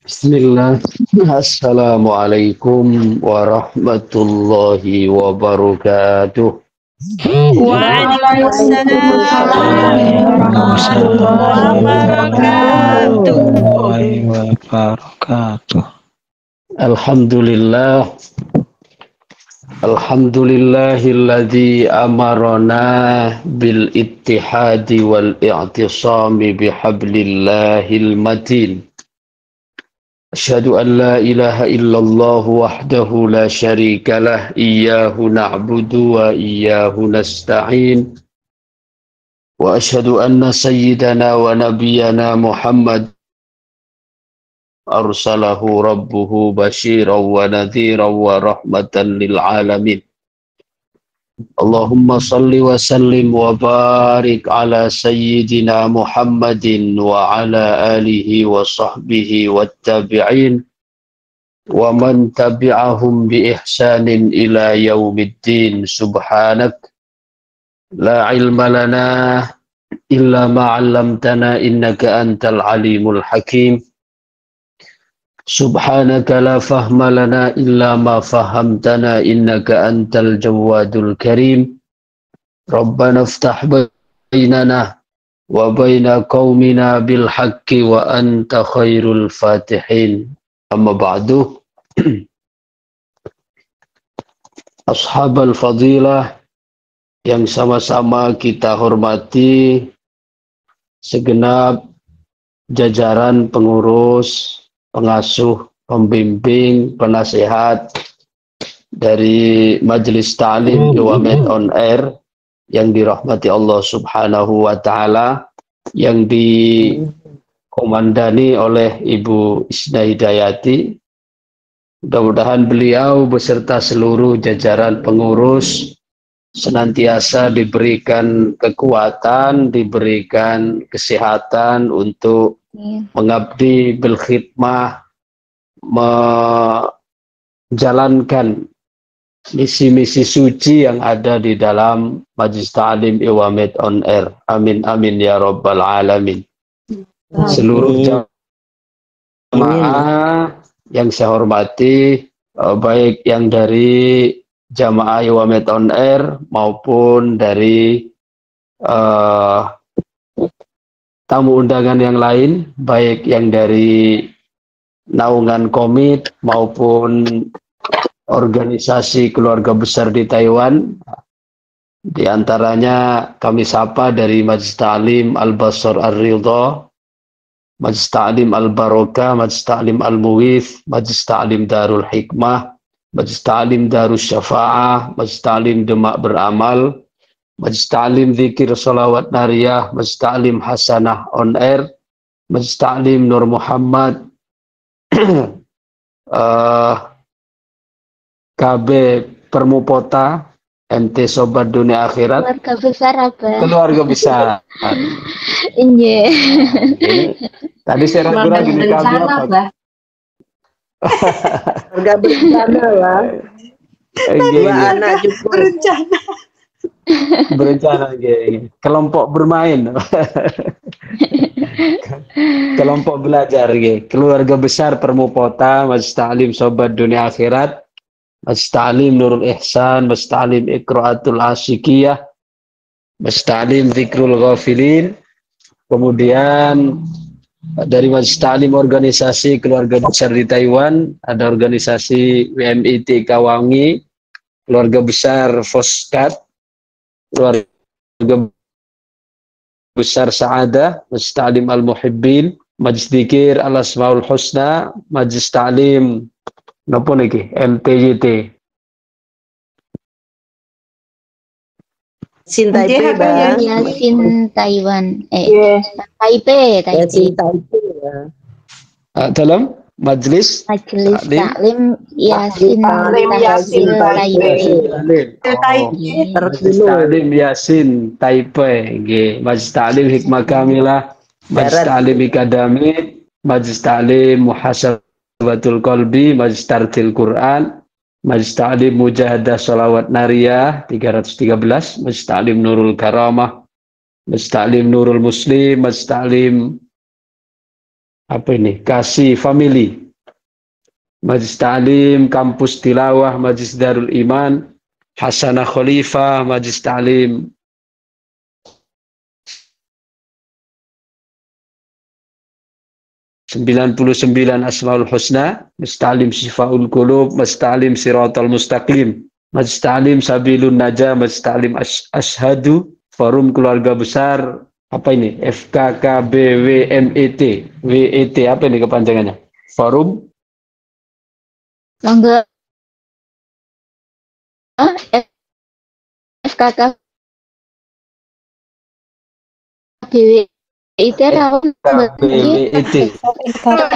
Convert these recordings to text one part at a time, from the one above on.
Bismillah. Assalamualaikum warahmatullahi wabarakatuh. Waalaikumsalam warahmatullahi wabarakatuh. Alhamdulillah. Alhamdulillahilladzi amarana bil ittihadi wal i'tisami bihablillahil matin. Asyhadu an la ilaha illallah wahdahu la syarika lah, iyyahu na'budu wa iyyahu nasta'in. Wa asyhadu anna sayyidana wa nabiyyana Muhammad arsalahu rabbuhu basyiran wa nadhiran wa rahmatan lil alamin. Allahumma salli wa sallim wa barik ala sayyidina Muhammadin wa ala alihi wa sahbihi wattabi'in wa man tabi'ahum bi ihsanin ila yaumiddin. Subhanak la ilma lana illa ma 'allamtana innaka antal alimul hakim. Subhanaka la fahma lana illa ma fahamtana innaka antal jawadul karim. Rabbana iftah bainana wa baina qaumina bil haqqi wa anta khairul fatihin. Amma ba'du. Ashabal fadilah yang sama-sama kita hormati, segenap jajaran pengurus, pengasuh, pembimbing, penasehat dari Majelis Ta'lim Iwamet On Air yang dirahmati Allah Subhanahu wa Ta'ala, yang dikomandani oleh Ibu Isna Hidayati. Mudah-mudahan beliau beserta seluruh jajaran pengurus senantiasa diberikan kekuatan, diberikan kesehatan untuk mengabdi bil khidmah, menjalankan misi-misi suci yang ada di dalam Majelis Ta'lim Iwamet On Air. Amin amin ya rabbal alamin. Seluruh jamaah yang saya hormati, baik yang dari jamaah Iwamet On Air maupun dari tamu undangan yang lain, baik yang dari naungan komit maupun organisasi keluarga besar di Taiwan. Di antaranya kami sapa dari Majelis Ta'lim Al-Basar Ar-Ridha, Majelis Ta'lim Al-Barokah, Majelis Ta'lim Al-Muwith, Majelis Ta'lim Darul Hikmah, Majelis Ta'lim Darus Syafa'ah, Majelis Ta'lim Demak Beramal, Majelis Ta'lim Zikir Salawat Nariyah, Majelis Ta'lim Hasanah On Air, Majelis Ta'lim Nur Muhammad, KB Permupota, MT Sobat Dunia Akhirat. Keluarga besar apa? Keluarga besar. Iya. Tadi saya ragu-ragu di KB apa? Keluarga berencana lah. Dua anak juga berencana. Berencana kelompok bermain. Kelompok belajar keluarga besar Permupota, Majelis Ta'lim Sobat Dunia Akhirat, Majelis Ta'lim Nurul Ihsan, Majelis Ta'lim Iqra'atul Asyikiyah, Majelis Ta'lim Zikrul Ghafilin. Kemudian dari Majelis Ta'lim organisasi keluarga besar di Taiwan, ada organisasi WMIT Kawangi, keluarga besar Foskat, keluarga besar Sa'adah, Majelis Ta'lim Al-Muhibbin, Majelis Dzikir Al-Asmaul Husna, Majelis Ta'lim napa niki MTYT. Yasin Taipei, Bang. Yasin Taiwan. Iya. Taipei. Yasin Taipei ya. Dalam Majelis Majelis Ta'lim Yasin Taipei. Majelis Ta'lim Yasin Taipei, Majelis Ta'lim Hikmah Kamilah, Majelis Ta'lim Ikadamit, Majelis Ta'lim Muhasabatul Qalbi, Majelis Tartil Quran, Majelis Ta'lim Mujahadah Sholawat Nariyah 313, Majelis Ta'lim Nurul Karamah, Majelis Ta'lim Nurul Muslim, Majelis Ta'lim apa ini? Kasih family. Majlis Ta'lim, Kampus Tilawah, Majlis Darul Iman, Hasanah Khalifah, Majlis Ta'lim 99 Asmaul Husna, Majlis Ta'lim Syifaul Qulub, Majlis Ta'lim Siratal Mustaqim, Majlis Ta'lim Sabilun Najah, Majlis Ta'lim Ashhadu, Forum Keluarga Besar, apa ini? FKKBWMET, WET, apa ini kepanjangannya? Forum Mangga FKK BW itu rawan KBWET. Forum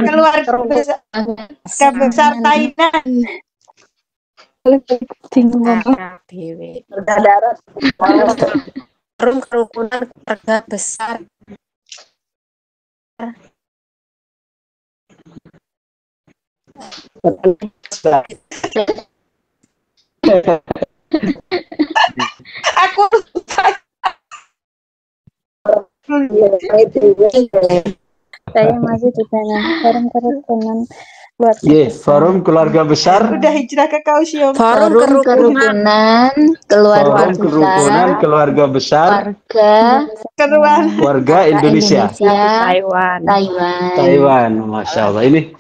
Keluarga besar Thailand. Keluarga darat. Forum kerukunan keluarga besar. Aku saya masih di dalam forum kerukunan Forum Keluarga Besar. udah hijrah ke Kausio. forum kerukunan keluarga Forum Kerukunan besar Keluarga Besar Warga Indonesia. Taiwan, Masya Allah. Ini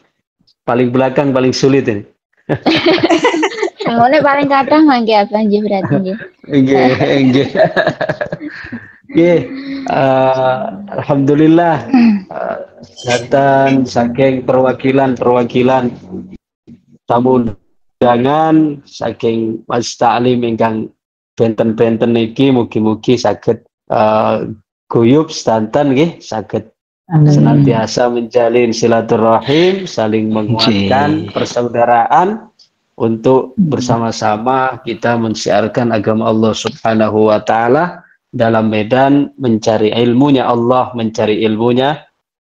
paling belakang, paling sulit ini. Mulai paling kadang mangke apa nggih berarti nggih. Nggih. Alhamdulillah datang saking perwakilan tamu undangan saking Majlis Ta'lim ingkang benten-benten niki mugi-mugi saged guyub sedanten nggih, saged senantiasa menjalin silaturahim, saling menguatkan persaudaraan untuk bersama-sama kita mensiarkan agama Allah Subhanahu wa taala dalam medan mencari ilmunya Allah, mencari ilmunya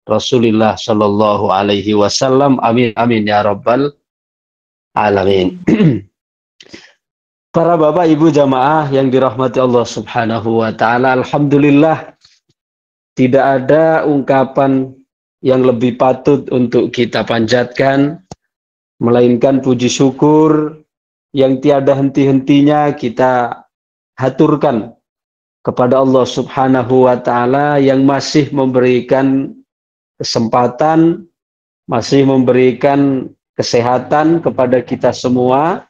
Rasulullah Shallallahu alaihi wasallam. Amin amin ya rabbal alamin. Para bapak ibu jamaah yang dirahmati Allah Subhanahu wa taala, alhamdulillah tidak ada ungkapan yang lebih patut untuk kita panjatkan melainkan puji syukur yang tiada henti-hentinya kita haturkan kepada Allah Subhanahu wa taala yang masih memberikan kesempatan, masih memberikan kesehatan kepada kita semua,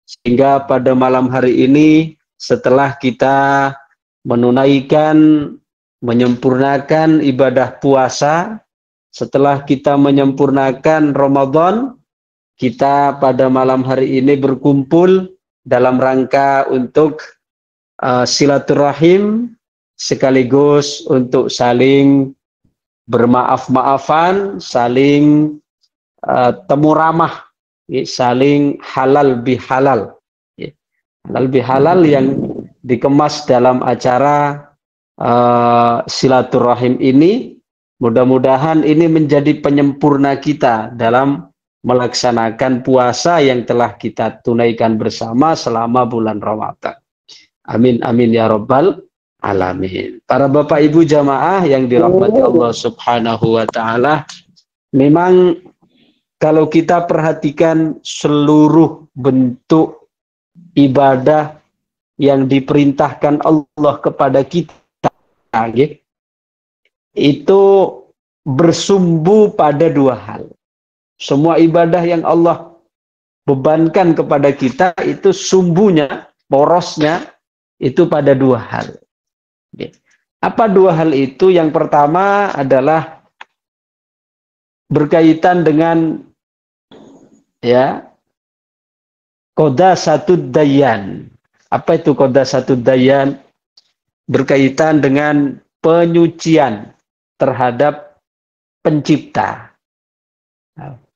sehingga pada malam hari ini setelah kita menunaikan, menyempurnakan ibadah puasa, setelah kita menyempurnakan Ramadan, kita pada malam hari ini berkumpul dalam rangka untuk silaturahim sekaligus untuk saling bermaaf-maafan, saling temu ramah, saling halal bihalal. Halal bihalal yang dikemas dalam acara silaturahim ini, mudah-mudahan ini menjadi penyempurna kita dalam melaksanakan puasa yang telah kita tunaikan bersama selama bulan Ramadan. Amin amin ya rabbal alamin. Para bapak ibu jamaah yang dirahmati Allah Subhanahu wa taala, memang kalau kita perhatikan seluruh bentuk ibadah yang diperintahkan Allah kepada kita, itu bersumbu pada dua hal. Semua ibadah yang Allah bebankan kepada kita itu sumbunya, porosnya itu pada dua hal. Apa dua hal itu? Yang pertama adalah berkaitan dengan qadasatud dayan. Apa itu qadasatud dayan? Berkaitan dengan penyucian terhadap pencipta.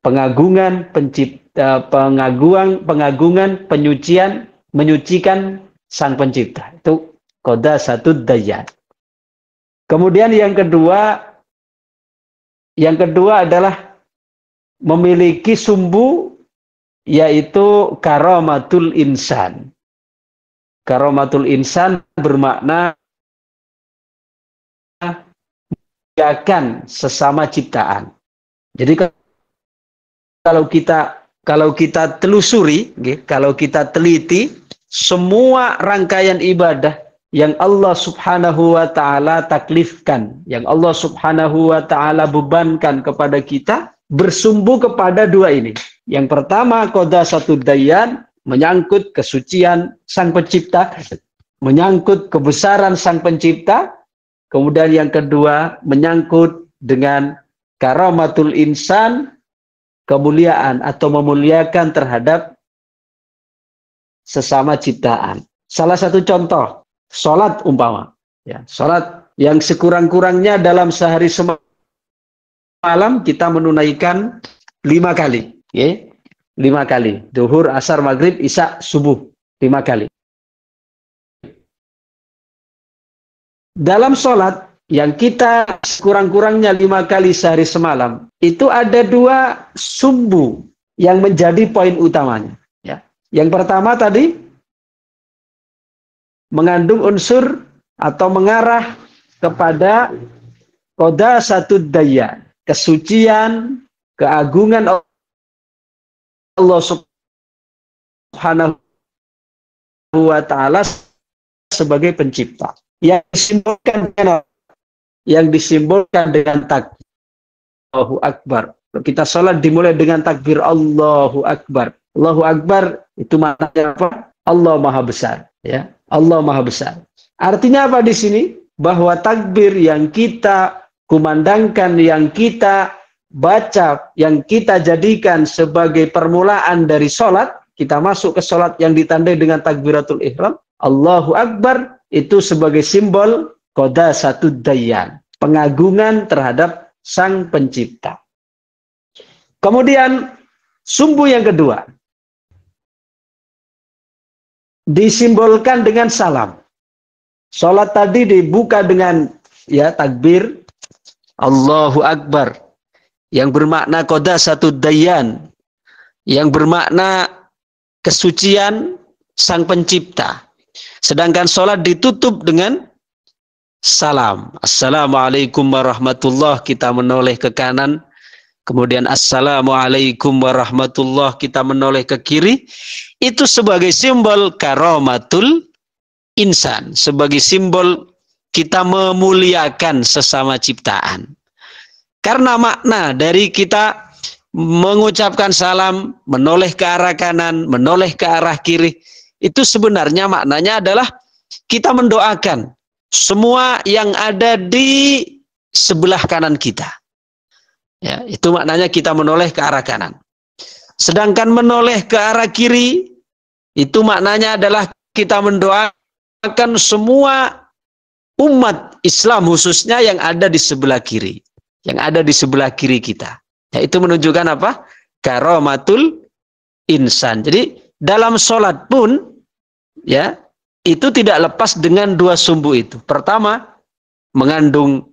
Pengagungan pencipta, pengagungan, penyucian, menyucikan sang pencipta. Itu qadasatud dayan. Kemudian yang kedua adalah memiliki sumbu, yaitu karamatul insan. Karamatul insan bermakna memuliakan sesama ciptaan. Jadi kalau kita telusuri, kalau kita teliti semua rangkaian ibadah yang Allah Subhanahu wa taala taklifkan, yang Allah Subhanahu wa taala bebankan kepada kita, bersumbu kepada dua ini. Yang pertama, qadasatud dayyan, menyangkut kesucian Sang Pencipta, menyangkut kebesaran Sang Pencipta. Kemudian yang kedua, menyangkut dengan karamatul insan, kemuliaan atau memuliakan terhadap sesama ciptaan. Salah satu contoh, sholat umpama. Ya, sholat yang sekurang-kurangnya dalam sehari semalam kita menunaikan 5 kali. Ya, 5 kali. Duhur, asar, maghrib, isya, subuh. 5 kali. Dalam sholat yang kita kurang-kurangnya 5 kali sehari semalam, itu ada 2 sumbu yang menjadi poin utamanya. Ya. Yang pertama tadi, mengandung unsur atau mengarah kepada qadasatud dayyan, kesucian, keagungan Allah Subhanahu wa ta'ala sebagai pencipta. Yang disimbolkan dengan takbir Allahu Akbar. Kita sholat dimulai dengan takbir Allahu Akbar. Allahu Akbar itu maknanya apa? Allah Maha Besar. Ya, Allah Maha Besar. Artinya apa di sini? Bahwa takbir yang kita kumandangkan, yang kita baca, yang kita jadikan sebagai permulaan dari sholat, kita masuk ke sholat yang ditandai dengan takbiratul ihram, Allahu Akbar, itu sebagai simbol qadasatud dayyan, pengagungan terhadap Sang Pencipta. Kemudian sumbu yang kedua disimbolkan dengan salam. Salat tadi dibuka dengan ya takbir Allahu Akbar yang bermakna qadasatud dayyan, yang bermakna kesucian Sang Pencipta. Sedangkan sholat ditutup dengan salam. Assalamualaikum warahmatullahi, kita menoleh ke kanan. Kemudian assalamualaikum warahmatullahi, kita menoleh ke kiri. Itu sebagai simbol karamatul insan. Sebagai simbol kita memuliakan sesama ciptaan. Karena makna dari kita mengucapkan salam, menoleh ke arah kanan, menoleh ke arah kiri, itu sebenarnya maknanya adalah kita mendoakan semua yang ada di sebelah kanan kita. Ya, itu maknanya kita menoleh ke arah kanan. Sedangkan menoleh ke arah kiri, itu maknanya adalah kita mendoakan semua umat Islam khususnya yang ada di sebelah kiri. Yang ada di sebelah kiri kita. Ya, itu menunjukkan apa? Karamatul insan. Jadi dalam sholat pun, ya, itu tidak lepas dengan 2 sumbu itu. Pertama, mengandung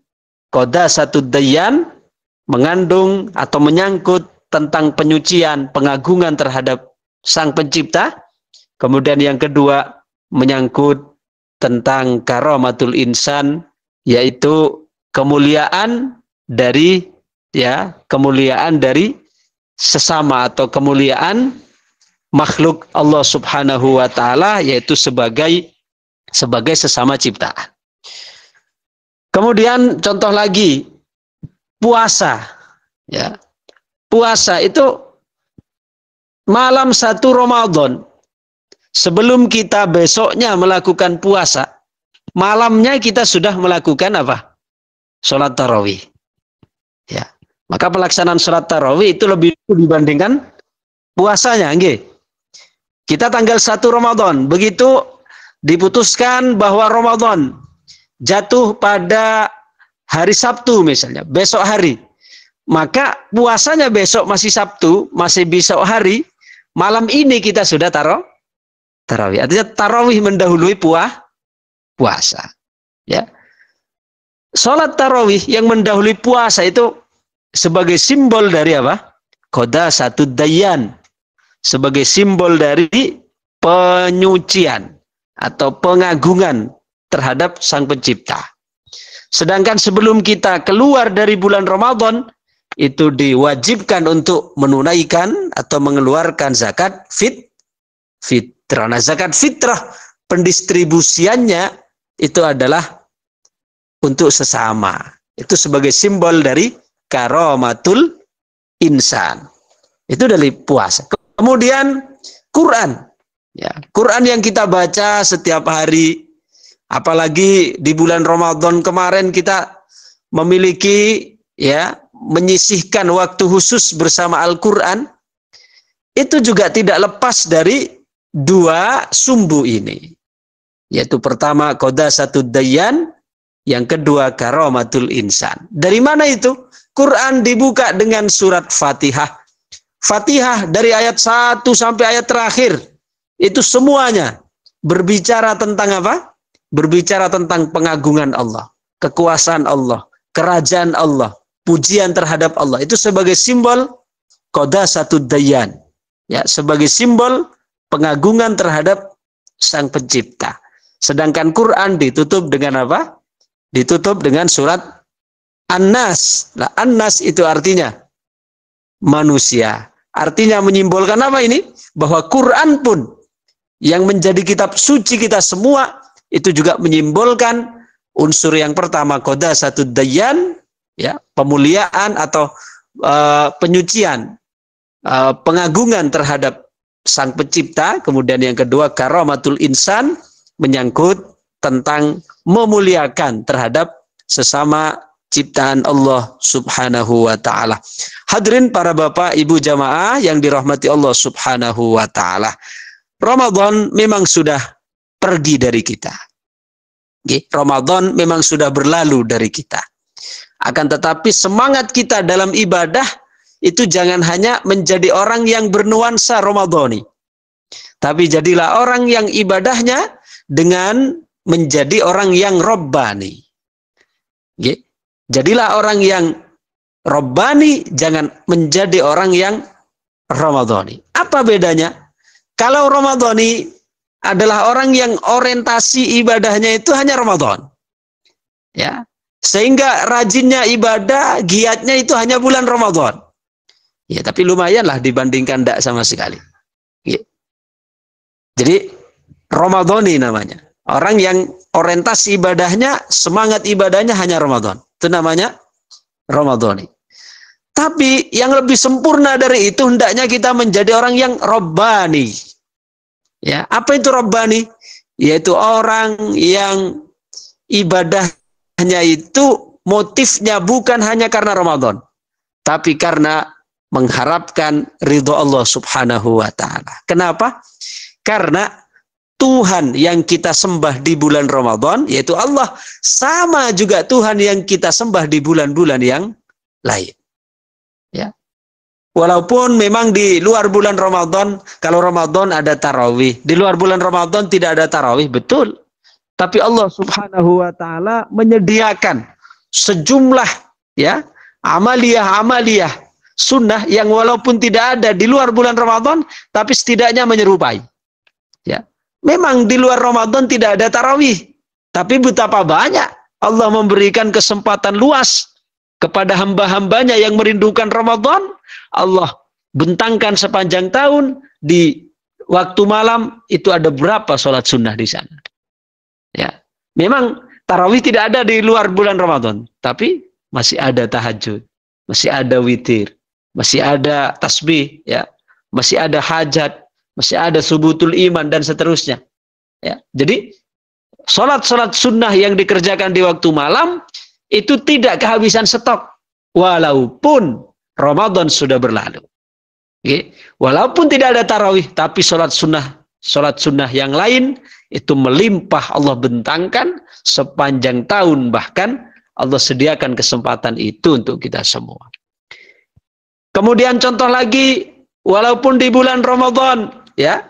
qadasatud dayyan, mengandung atau menyangkut tentang penyucian, pengagungan terhadap Sang Pencipta. Kemudian yang kedua, menyangkut tentang karamatul insan, yaitu kemuliaan dari kemuliaan dari sesama atau kemuliaan makhluk Allah Subhanahu wa taala, yaitu sebagai sesama ciptaan. Kemudian contoh lagi, puasa. Ya. Puasa itu malam 1 Ramadan. Sebelum kita besoknya melakukan puasa, malamnya kita sudah melakukan apa? Sholat tarawih. Ya. Maka pelaksanaan sholat tarawih itu lebih dibandingkan puasanya, nggih. Kita tanggal 1 Ramadan, begitu diputuskan bahwa Ramadan jatuh pada hari Sabtu misalnya, besok hari. Maka puasanya besok masih Sabtu, masih besok hari, malam ini kita sudah tarawih. Artinya tarawih mendahului puasa. Ya. Sholat tarawih yang mendahului puasa itu sebagai simbol dari apa? Qadasatud dayyan. Sebagai simbol dari penyucian atau pengagungan terhadap Sang Pencipta. Sedangkan sebelum kita keluar dari bulan Ramadan, itu diwajibkan untuk menunaikan atau mengeluarkan zakat fitrah. Nah, zakat fitrah pendistribusiannya itu adalah untuk sesama. Itu sebagai simbol dari karomatul insan. Itu dari puasa. Kemudian Quran. Ya, Quran yang kita baca setiap hari, apalagi di bulan Ramadan kemarin kita memiliki menyisihkan waktu khusus bersama Al-Quran, itu juga tidak lepas dari dua sumbu ini. Yaitu pertama Qadasatud Dayyan, yang kedua Karomatul Insan. Dari mana itu? Quran dibuka dengan surat Fatihah. Fatihah dari ayat 1 sampai ayat terakhir, itu semuanya berbicara tentang apa? Berbicara tentang pengagungan Allah, kekuasaan Allah, kerajaan Allah, pujian terhadap Allah. Itu sebagai simbol Qadasatud Dayyan. Ya, sebagai simbol pengagungan terhadap Sang Pencipta. Sedangkan Quran ditutup dengan apa? Ditutup dengan surat An-Nas. Nah, An-Nas itu artinya manusia. Artinya menyimbolkan apa ini? Bahwa Quran pun yang menjadi kitab suci kita semua itu juga menyimbolkan unsur yang pertama Qadasatud Dayyan, ya, pemuliaan atau penyucian, pengagungan terhadap Sang Pencipta. Kemudian yang kedua Karomatul Insan, menyangkut tentang memuliakan terhadap sesama ciptaan Allah Subhanahu wa ta'ala. Hadirin para bapak ibu jamaah yang dirahmati Allah Subhanahu wa ta'ala, Ramadan memang sudah pergi dari kita. Ramadan memang sudah berlalu dari kita. Akan tetapi semangat kita dalam ibadah itu jangan hanya menjadi orang yang bernuansa Ramadhani, tapi jadilah orang yang ibadahnya dengan menjadi orang yang Rabbani. Jadilah orang yang Rabbani, jangan menjadi orang yang Ramadhani. Apa bedanya? Kalau Ramadhani adalah orang yang orientasi ibadahnya itu hanya Ramadan, ya, sehingga rajinnya ibadah, giatnya itu hanya bulan Ramadan. Ya, tapi lumayanlah dibandingkan tidak sama sekali. Ya. Jadi Ramadhani namanya. Orang yang orientasi ibadahnya, semangat ibadahnya hanya Ramadan. Itu namanya Ramadhani. Tapi yang lebih sempurna dari itu, hendaknya kita menjadi orang yang Rabbani. Ya, apa itu Rabbani? Yaitu orang yang ibadahnya itu motifnya bukan hanya karena Ramadan, tapi karena mengharapkan ridho Allah Subhanahu wa ta'ala. Kenapa? Karena Tuhan yang kita sembah di bulan Ramadan, yaitu Allah, sama juga Tuhan yang kita sembah di bulan-bulan yang lain. Ya. Walaupun memang di luar bulan Ramadan, kalau Ramadan ada tarawih, di luar bulan Ramadan tidak ada tarawih, betul. Tapi Allah Subhanahu wa ta'ala menyediakan sejumlah amaliyah sunnah yang walaupun tidak ada di luar bulan Ramadan, tapi setidaknya menyerupai. Ya. Memang di luar Ramadan tidak ada tarawih, tapi betapa banyak Allah memberikan kesempatan luas kepada hamba-hambanya yang merindukan Ramadan. Allah bentangkan sepanjang tahun, di waktu malam itu ada berapa sholat sunnah di sana. Ya, memang tarawih tidak ada di luar bulan Ramadan, tapi masih ada tahajud, masih ada witir, masih ada tasbih, ya, masih ada hajat, masih ada subutul iman dan seterusnya. Ya, jadi sholat-sholat sunnah yang dikerjakan di waktu malam itu tidak kehabisan stok, walaupun Ramadan sudah berlalu. Okay. Walaupun tidak ada tarawih, tapi sholat sunnah yang lain itu melimpah Allah bentangkan sepanjang tahun, bahkan Allah sediakan kesempatan itu untuk kita semua. Kemudian contoh lagi, walaupun di bulan Ramadan, ya,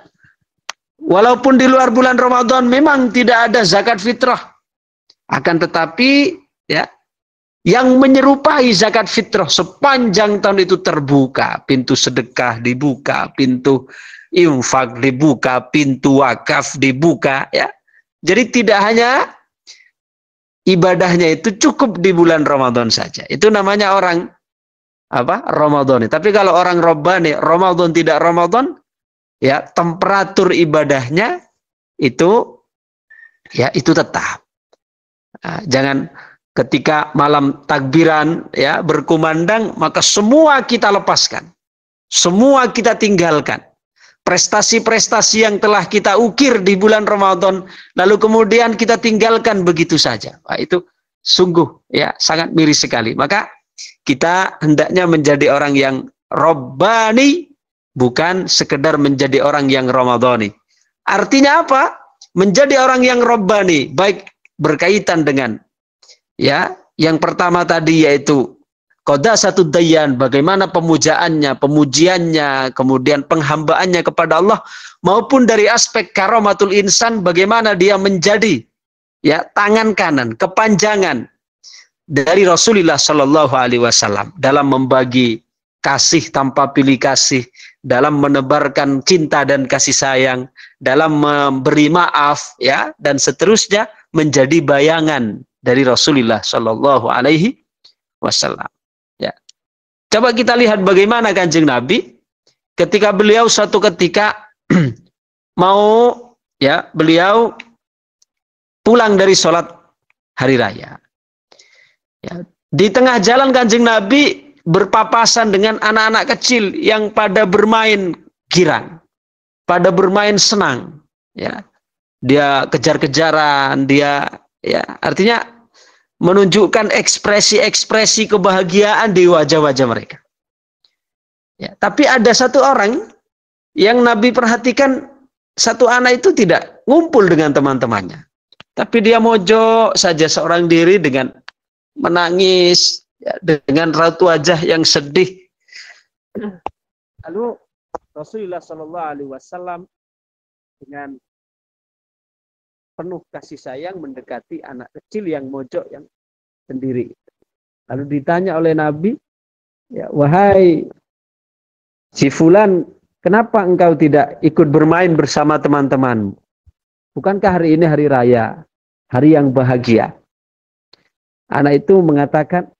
walaupun di luar bulan Ramadan memang tidak ada zakat fitrah, akan tetapi ya, yang menyerupai zakat fitrah sepanjang tahun itu terbuka, pintu sedekah dibuka, pintu infak dibuka, pintu wakaf dibuka, ya. Jadi tidak hanya ibadahnya itu cukup di bulan Ramadan saja. Itu namanya orang apa? Ramadhani. Tapi kalau orang Rabbani, Ramadan tidak Ramadan, ya temperatur ibadahnya itu ya itu tetap. Nah, jangan ketika malam takbiran ya berkumandang maka semua kita lepaskan. Semua kita tinggalkan. Prestasi-prestasi yang telah kita ukir di bulan Ramadan lalu kemudian kita tinggalkan begitu saja. Wah, itu sungguh ya sangat miris sekali. Maka kita hendaknya menjadi orang yang Rabbani, bukan sekedar menjadi orang yang Ramadhani. Artinya apa? Menjadi orang yang Rabbani, baik berkaitan dengan ya yang pertama tadi yaitu qadasatu dayyan, bagaimana pemujaannya, pemujiannya, kemudian penghambaannya kepada Allah, maupun dari aspek karamatul insan, bagaimana dia menjadi ya tangan kanan, kepanjangan dari Rasulullah Shallallahu Alaihi Wasallam dalam membagi kasih tanpa pilih kasih, dalam menebarkan cinta dan kasih sayang, dalam memberi maaf ya dan seterusnya, menjadi bayangan dari Rasulullah Shallallahu Alaihi Wasallam. Ya, coba kita lihat bagaimana Kanjeng Nabi ketika beliau suatu ketika mau ya beliau pulang dari sholat hari raya. Ya, di tengah jalan Kanjeng Nabi berpapasan dengan anak-anak kecil yang pada bermain girang, pada bermain senang. Ya, dia kejar-kejaran, dia ya artinya menunjukkan ekspresi-ekspresi kebahagiaan di wajah-wajah mereka. Ya, tapi ada satu orang yang Nabi perhatikan, satu anak itu tidak ngumpul dengan teman-temannya, tapi dia mojok saja seorang diri dengan menangis ya, dengan raut wajah yang sedih. Lalu Rasulullah Shallallahu Alaihi Wasallam dengan penuh kasih sayang mendekati anak kecil yang mojok yang sendiri. Lalu ditanya oleh Nabi, ya, wahai si fulan, kenapa engkau tidak ikut bermain bersama teman-temanmu? Bukankah hari ini hari raya, hari yang bahagia? Anak itu mengatakan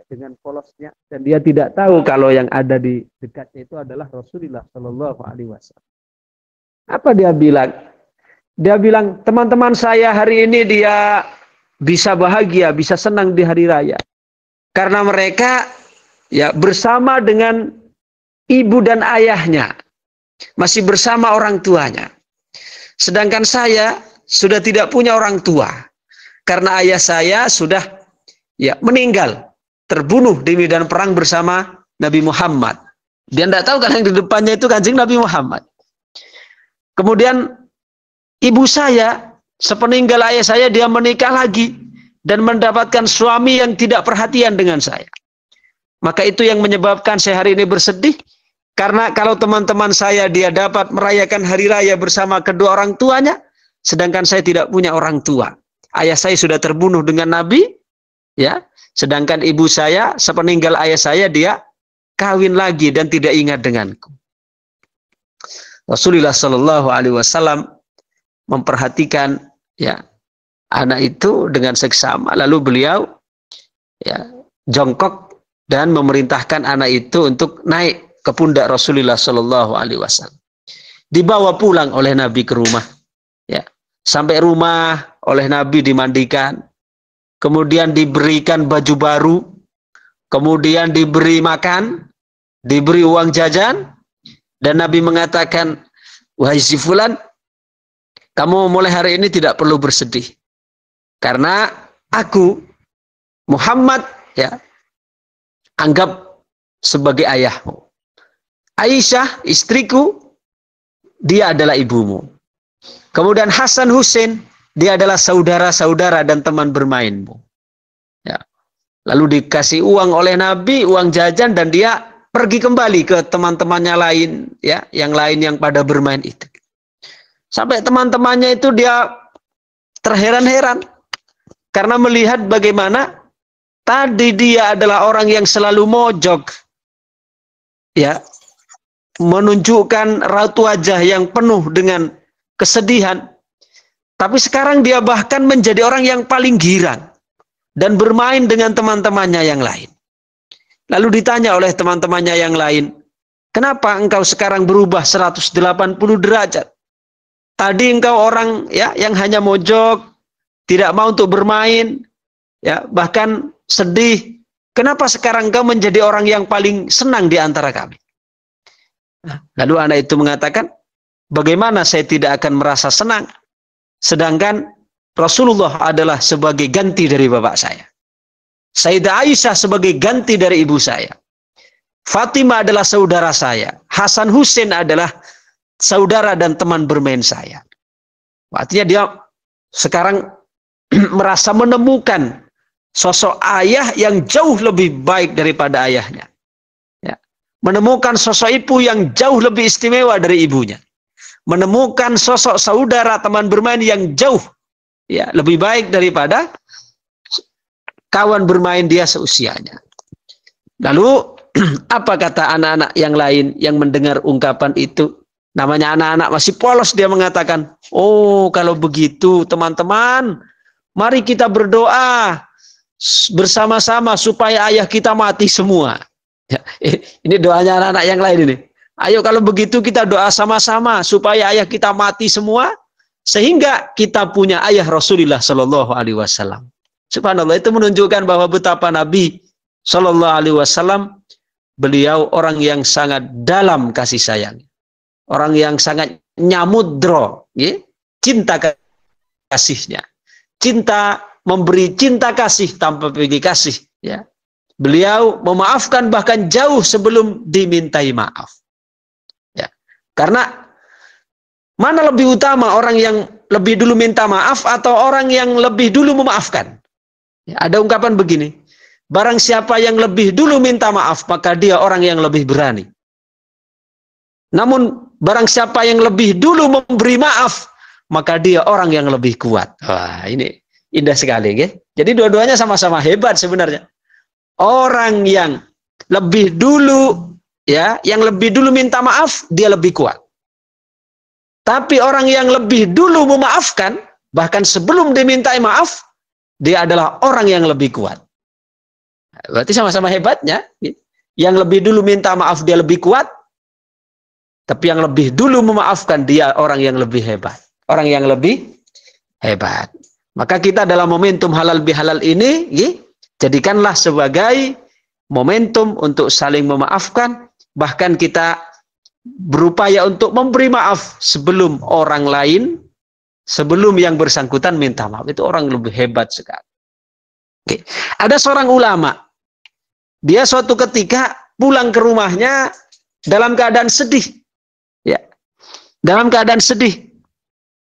dengan polosnya, dan dia tidak tahu kalau yang ada di dekatnya itu adalah Rasulullah Shallallahu Alaihi Wasallam. Apa dia bilang? Dia bilang, teman-teman saya hari ini dia bisa bahagia, bisa senang di hari raya, karena mereka ya bersama dengan ibu dan ayahnya, masih bersama orang tuanya. Sedangkan saya sudah tidak punya orang tua, karena ayah saya sudah ya meninggal, terbunuh di medan perang bersama Nabi Muhammad. Dia tidak tahu kan yang di depannya itu Kanjeng Nabi Muhammad. Kemudian ibu saya sepeninggal ayah saya, dia menikah lagi dan mendapatkan suami yang tidak perhatian dengan saya. Maka itu yang menyebabkan saya hari ini bersedih, karena kalau teman-teman saya dia dapat merayakan hari raya bersama kedua orang tuanya, sedangkan saya tidak punya orang tua. Ayah saya sudah terbunuh dengan Nabi, ya, sedangkan ibu saya sepeninggal ayah saya dia kawin lagi dan tidak ingat denganku. Rasulullah Shallallahu Alaihi Wasallam memperhatikan ya anak itu dengan seksama, lalu beliau ya jongkok dan memerintahkan anak itu untuk naik ke pundak Rasulullah Shallallahu Alaihi Wasallam. Dibawa pulang oleh Nabi ke rumah. Ya, sampai rumah oleh Nabi dimandikan, kemudian diberikan baju baru, kemudian diberi makan, diberi uang jajan, dan Nabi mengatakan, wahai si fulan, kamu mulai hari ini tidak perlu bersedih, karena aku Muhammad ya anggap sebagai ayahmu. Aisyah istriku, dia adalah ibumu. Kemudian Hasan Hussein, dia adalah saudara-saudara dan teman bermainmu. Ya. Lalu dikasih uang oleh Nabi, uang jajan, dan dia pergi kembali ke teman-temannya lain, ya, yang lain yang pada bermain itu. Sampai teman-temannya itu dia terheran-heran karena melihat bagaimana tadi dia adalah orang yang selalu mojok, ya, menunjukkan raut wajah yang penuh dengan kesedihan. Tapi sekarang dia bahkan menjadi orang yang paling girang. dan bermain dengan teman-temannya yang lain. Lalu ditanya oleh teman-temannya yang lain, kenapa engkau sekarang berubah 180 derajat? Tadi engkau orang ya yang hanya mojok, tidak mau untuk bermain, ya bahkan sedih. Kenapa sekarang engkau menjadi orang yang paling senang di antara kami? Lalu anak itu mengatakan, bagaimana saya tidak akan merasa senang, sedangkan Rasulullah adalah sebagai ganti dari bapak saya. Sayyidah Aisyah sebagai ganti dari ibu saya. Fatimah adalah saudara saya. Hasan Hussein adalah saudara dan teman bermain saya. Artinya dia sekarang merasa menemukan sosok ayah yang jauh lebih baik daripada ayahnya. Ya. Menemukan sosok ibu yang jauh lebih istimewa dari ibunya. Menemukan sosok saudara teman bermain yang jauh ya lebih baik daripada kawan bermain dia seusianya. Lalu apa kata anak-anak yang lain yang mendengar ungkapan itu? Namanya anak-anak masih polos, dia mengatakan, oh kalau begitu teman-teman, mari kita berdoa bersama-sama supaya ayah kita mati semua. Ya, ini doanya anak-anak yang lain ini. Ayo kalau begitu kita doa sama-sama supaya ayah kita mati semua, sehingga kita punya ayah Rasulullah Shallallahu Alaihi Wasallam. Subhanallah, itu menunjukkan bahwa betapa Nabi Shallallahu Alaihi Wasallam beliau orang yang sangat dalam kasih sayang, orang yang sangat nyamudro, ya? Cinta kasihnya, cinta memberi cinta kasih tanpa pilih kasih. Ya. Beliau memaafkan bahkan jauh sebelum dimintai maaf. Ya. Karena mana lebih utama, orang yang lebih dulu minta maaf atau orang yang lebih dulu memaafkan? Ya, ada ungkapan begini, barang siapa yang lebih dulu minta maaf, maka dia orang yang lebih berani. Namun, barang siapa yang lebih dulu memberi maaf, maka dia orang yang lebih kuat. Wah, ini indah sekali. Ya? Jadi dua-duanya sama-sama hebat sebenarnya. Orang yang lebih dulu, ya, yang lebih dulu minta maaf, dia lebih kuat. Tapi orang yang lebih dulu memaafkan, bahkan sebelum dimintai maaf, dia adalah orang yang lebih kuat. Berarti sama-sama hebatnya. Yang lebih dulu minta maaf dia lebih kuat, tapi yang lebih dulu memaafkan dia orang yang lebih hebat. Orang yang lebih hebat. Maka kita dalam momentum halal bihalal ini, jadikanlah sebagai momentum untuk saling memaafkan, bahkan kita berupaya untuk memberi maaf sebelum orang lain, sebelum yang bersangkutan minta maaf. Itu orang lebih hebat sekali. Oke. Ada seorang ulama, dia suatu ketika pulang ke rumahnya dalam keadaan sedih. Ya. Dalam keadaan sedih.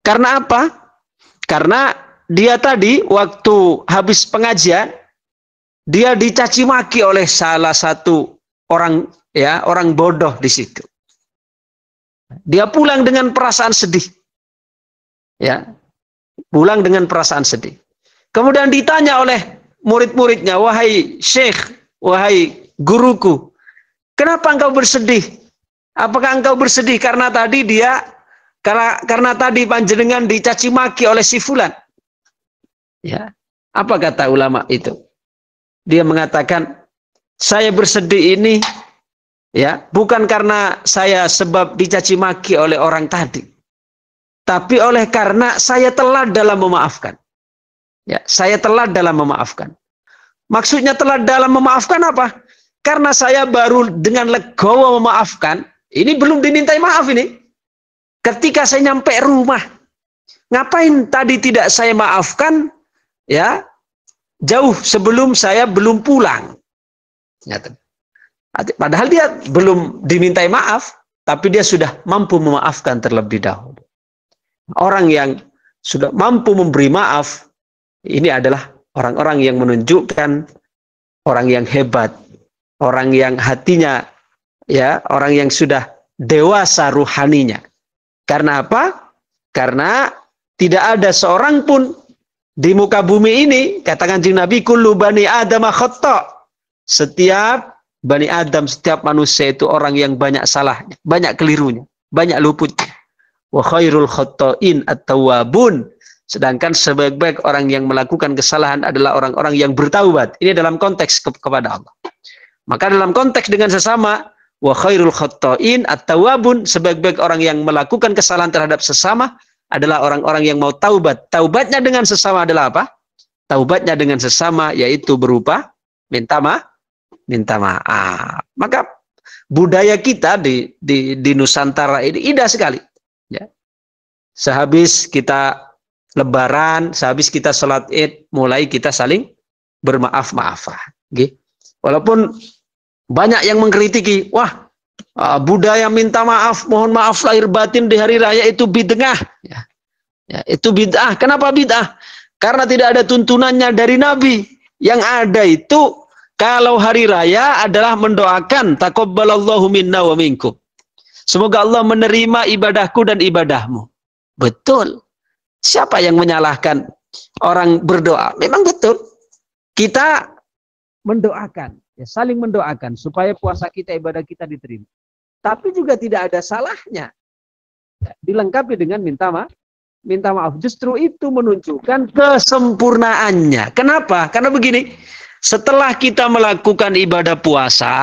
Karena apa? Karena dia tadi waktu habis pengajian, dia dicaci maki oleh salah satu orang, ya, orang bodoh di situ. Dia pulang dengan perasaan sedih. Ya, pulang dengan perasaan sedih. Kemudian ditanya oleh murid-muridnya, wahai syekh, wahai guruku, kenapa engkau bersedih? Apakah engkau bersedih karena tadi karena tadi panjenengan dicaci maki oleh si fulan? Ya, apa kata ulama itu? Dia mengatakan, saya bersedih ini, ya, bukan karena saya sebab dicaci maki oleh orang tadi, tapi oleh karena saya telat dalam memaafkan. Ya, saya telat dalam memaafkan. Maksudnya telat dalam memaafkan apa? Karena saya baru dengan legowo memaafkan, ini belum dimintai maaf ini. Ketika saya nyampe rumah, ngapain tadi tidak saya maafkan? Ya, jauh sebelum saya belum pulang. Padahal dia belum dimintai maaf, tapi dia sudah mampu memaafkan terlebih dahulu. Orang yang sudah mampu memberi maaf, ini adalah orang-orang yang menunjukkan orang yang hebat, orang yang hatinya, ya, orang yang sudah dewasa ruhaninya. Karena apa? Karena tidak ada seorang pun di muka bumi ini, katakan Kanjeng Nabi, kullu bani Adam khata'. Setiap bani Adam, setiap manusia itu orang yang banyak salahnya, banyak kelirunya, banyak luputnya. Wa khairul khata'in at-tawwabun. Sedangkan sebaik-baik orang yang melakukan kesalahan adalah orang-orang yang bertaubat. Ini dalam konteks kepada Allah. Maka dalam konteks dengan sesama, wa khairul khatta'in at-tawwabun, sebaik-baik orang yang melakukan kesalahan terhadap sesama adalah orang-orang yang mau taubat. Taubatnya dengan sesama adalah apa? Taubatnya dengan sesama yaitu berupa minta maaf. Maka budaya kita di Nusantara ini indah sekali. Ya. Sehabis kita Lebaran, sehabis kita sholat Id, mulai kita saling bermaaf-maafan. Okay. Walaupun banyak yang mengkritiki, wah budaya minta maaf, mohon maaf lahir batin di hari raya itu bid'ah. Ya. Ya, itu bid'ah. Kenapa bid'ah? Karena tidak ada tuntunannya dari Nabi. Yang ada itu kalau hari raya adalah mendoakan taqabbalallahu minna wa minkum. Semoga Allah menerima ibadahku dan ibadahmu. Betul. Siapa yang menyalahkan orang berdoa? Memang betul. Kita mendoakan, ya, saling mendoakan supaya puasa kita, ibadah kita diterima. Tapi juga tidak ada salahnya. Ya, dilengkapi dengan minta maaf. Justru itu menunjukkan kesempurnaannya. Kenapa? Karena begini, setelah kita melakukan ibadah puasa,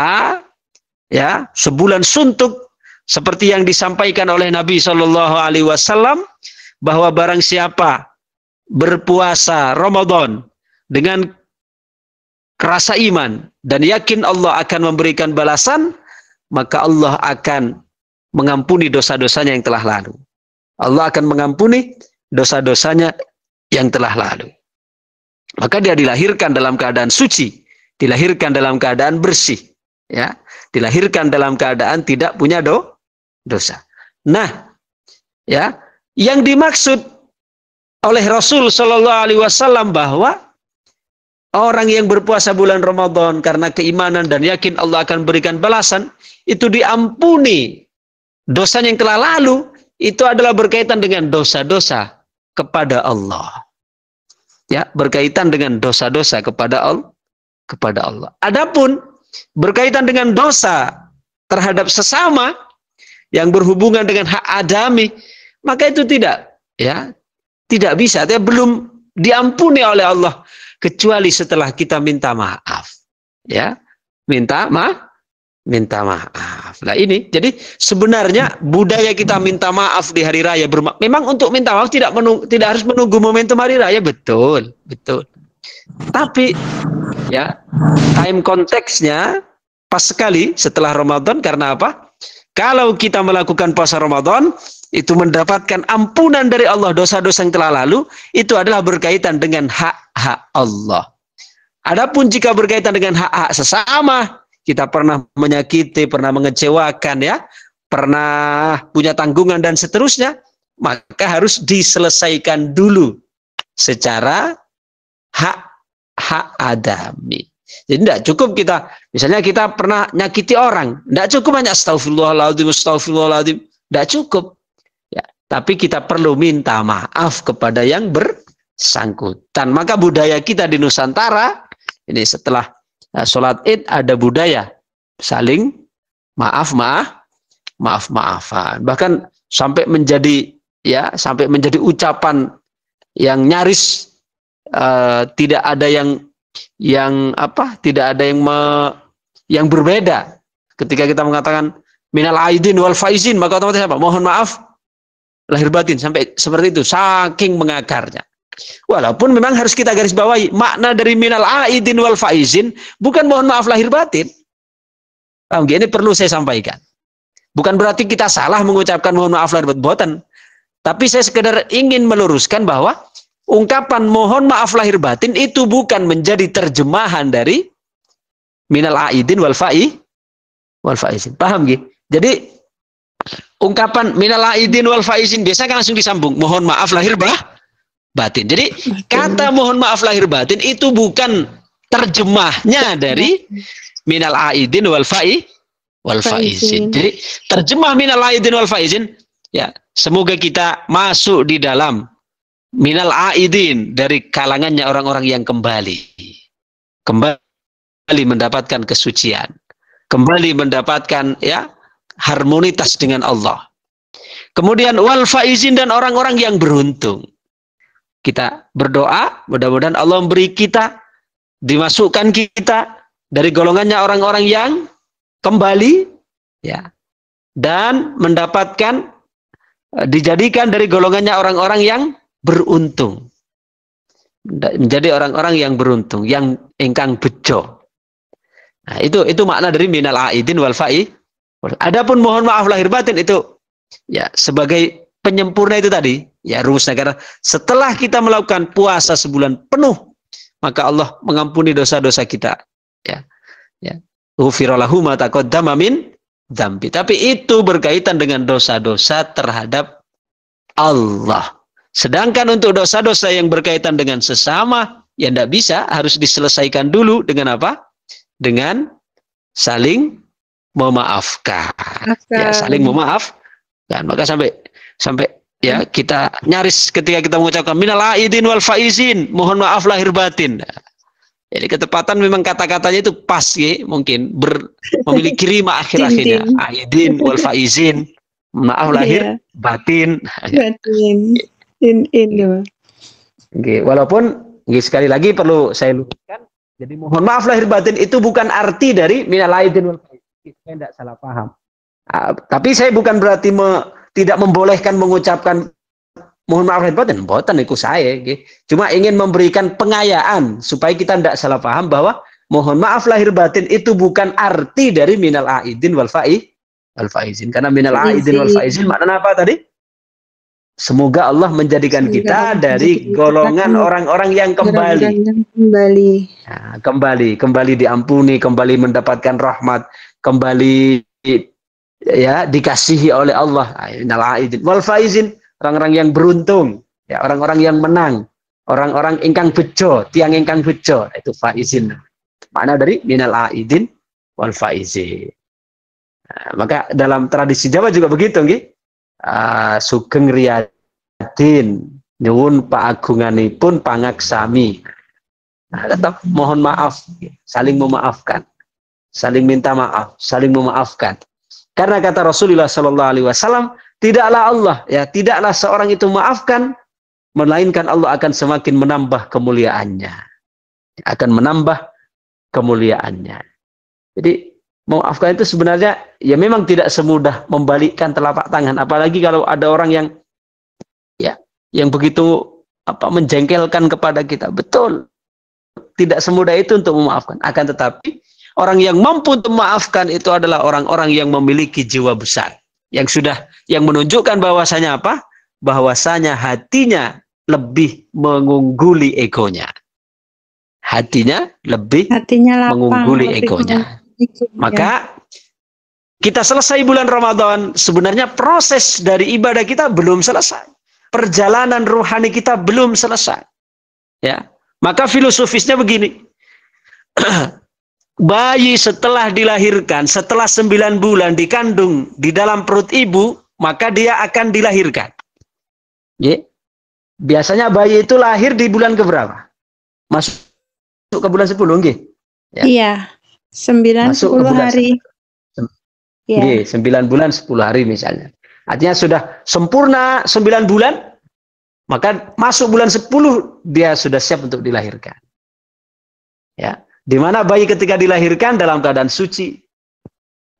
ya, sebulan suntuk seperti yang disampaikan oleh Nabi SAW, bahwa barang siapa berpuasa Ramadan dengan rasa iman dan yakin Allah akan memberikan balasan, maka Allah akan mengampuni dosa-dosanya yang telah lalu. Allah akan mengampuni dosa-dosanya yang telah lalu. Maka dia dilahirkan dalam keadaan suci, dilahirkan dalam keadaan bersih, ya, dilahirkan dalam keadaan tidak punya dosa. Nah, ya, yang dimaksud oleh Rasul Shallallahu Alaihi Wasallam bahwa orang yang berpuasa bulan Ramadan karena keimanan dan yakin Allah akan berikan balasan, itu diampuni dosanya yang telah lalu, itu adalah berkaitan dengan dosa-dosa kepada Allah. Ya, berkaitan dengan dosa-dosa kepada Allah. Adapun berkaitan dengan dosa terhadap sesama yang berhubungan dengan hak adami, maka itu tidak bisa, belum diampuni oleh Allah kecuali setelah kita minta maaf, ya, minta maaf. Nah ini, jadi sebenarnya budaya kita minta maaf di hari raya, memang untuk minta maaf tidak harus menunggu momentum hari raya, betul. Tapi ya, time konteksnya pas sekali setelah Ramadan. Karena apa? Kalau kita melakukan puasa Ramadan, itu mendapatkan ampunan dari Allah dosa-dosa yang telah lalu, itu adalah berkaitan dengan hak-hak Allah. Adapun jika berkaitan dengan hak-hak sesama, kita pernah menyakiti, pernah mengecewakan, ya, pernah punya tanggungan dan seterusnya, maka harus diselesaikan dulu secara hak adami. Jadi tidak cukup kita, misalnya kita pernah nyakiti orang, tidak cukup hanya astagfirullahaladzim, tidak cukup. Ya, tapi kita perlu minta maaf kepada yang bersangkutan. Maka budaya kita di Nusantara, ini setelah sholat Id ada budaya saling maaf-maafan. Bahkan sampai menjadi ucapan yang nyaris tidak ada yang berbeda. Ketika kita mengatakan minal aidin wal faizin, maka otomatis apa? Mohon maaf lahir batin, sampai seperti itu, saking mengakarnya. Walaupun memang harus kita garis bawahi, makna dari minal aidin wal faizin bukan mohon maaf lahir batin. Ini perlu saya sampaikan. Bukan berarti kita salah mengucapkan mohon maaf lahir batin, tapi saya sekedar ingin meluruskan bahwa ungkapan mohon maaf lahir batin itu bukan menjadi terjemahan dari minal aidin wal faizin. Paham gitu? Jadi ungkapan minal aidin wal faizin biasa kan langsung disambung mohon maaf lahir batin. Jadi kata mohon maaf lahir batin itu bukan terjemahnya dari minal aidin wal faizin. Jadi terjemah minal aidin wal faizin, ya, semoga kita masuk di dalam minal aidin, dari kalangannya orang-orang yang kembali mendapatkan kesucian, kembali mendapatkan, ya, harmonitas dengan Allah. Kemudian wal faizin, dan orang-orang yang beruntung. kita berdoa, mudah-mudahan Allah memberi kita, dimasukkan kita dari golongannya orang-orang yang kembali, ya, dan mendapatkan, dijadikan dari golongannya orang-orang yang beruntung, menjadi orang-orang yang beruntung, yang ingkang bejo. Nah, itu makna dari minal aidin wal fa'i. Adapun mohon maaf lahir batin itu ya sebagai penyempurna itu tadi, ya rumusnya, karena setelah kita melakukan puasa sebulan penuh, maka Allah mengampuni dosa-dosa kita, ya. Ya. Ghufira lahu ma taqaddama min dzambi. Tapi itu berkaitan dengan dosa-dosa terhadap Allah. Sedangkan untuk dosa-dosa yang berkaitan dengan sesama, ya tidak bisa, harus diselesaikan dulu dengan apa? Dengan saling memaafkan. Ya, saling memaafkan. Maka sampai ya kita nyaris ketika kita mengucapkan minal aidin wal faizin, mohon maaf lahir batin. Jadi ketepatan memang kata-katanya itu pas ya, mungkin memiliki rima akhir-akhirnya. Aidin wal faizin, maaf lahir batin. Batin. Okay. Walaupun sekali lagi perlu saya luruskan, jadi mohon maaf lahir batin itu bukan arti dari minal aidin wal faizin. Saya tidak salah paham. Tapi saya bukan berarti tidak membolehkan mengucapkan mohon maaf lahir batin, mboten iku saya, okay. Cuma ingin memberikan pengayaan supaya kita tidak salah paham bahwa mohon maaf lahir batin itu bukan arti dari minal aidin wal faizin. Karena minal aidin wal faizin maknanya apa tadi? Semoga Allah menjadikan kita dari golongan orang-orang yang kembali. Nah, kembali diampuni, kembali mendapatkan rahmat, kembali ya dikasihi oleh Allah. Minal aidin wal faizin, orang-orang yang beruntung, ya, orang-orang yang menang, orang-orang ingkang bejo, tiang ingkang bejo, itu faizin. Makna dari minal aidin wal faizin. Nah, maka dalam tradisi Jawa juga begitu, nggih. Sugeng riyadin nyuwun paagunganipun pangaksami. Nah, tetap mohon maaf, saling memaafkan, saling minta maaf, saling memaafkan. Karena kata Rasulullah Sallallahu Alaihi Wasallam, tidaklah Allah, ya, tidaklah seorang itu maafkan, melainkan Allah akan semakin menambah kemuliaannya, akan menambah kemuliaannya. Jadi memaafkan itu sebenarnya ya memang tidak semudah membalikkan telapak tangan, apalagi kalau ada orang yang ya yang begitu menjengkelkan kepada kita. Betul, tidak semudah itu untuk memaafkan. Akan tetapi orang yang mampu untuk memaafkan itu adalah orang-orang yang memiliki jiwa besar, yang menunjukkan bahwasanya apa? Bahwasanya hatinya lebih mengungguli egonya. Hatinya lebih mengungguli egonya. Maka kita selesai bulan Ramadan, sebenarnya proses dari ibadah kita belum selesai. Perjalanan rohani kita belum selesai. Ya. Maka filosofisnya begini. Bayi setelah dilahirkan, setelah 9 bulan dikandung di dalam perut ibu, maka dia akan dilahirkan. Ya. Biasanya bayi itu lahir di bulan keberapa? Masuk ke bulan 10, nggih? Ya. Iya. 9-10 hari. Ya. 9 bulan 10 hari misalnya. Artinya sudah sempurna 9 bulan, maka masuk bulan 10 dia sudah siap untuk dilahirkan. Ya. Di mana bayi ketika dilahirkan dalam keadaan suci.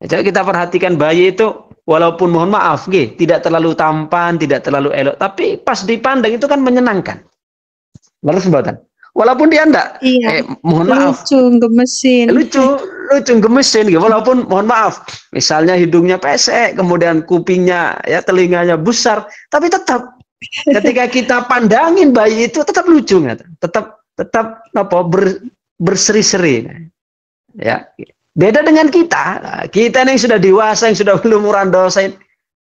Jadi kita perhatikan bayi itu walaupun mohon maaf, tidak terlalu tampan, tidak terlalu elok, tapi pas dipandang itu kan menyenangkan. Lalu sebatan. Walaupun dia enggak, mohon maaf, lucu, gemesin, gitu. Walaupun mohon maaf, misalnya hidungnya pesek, kemudian kupingnya, ya telinganya besar, tapi tetap ketika kita pandangin bayi itu tetap lucu, tetap berseri-seri, ya. Beda dengan kita yang sudah dewasa, yang sudah berumuran dosa,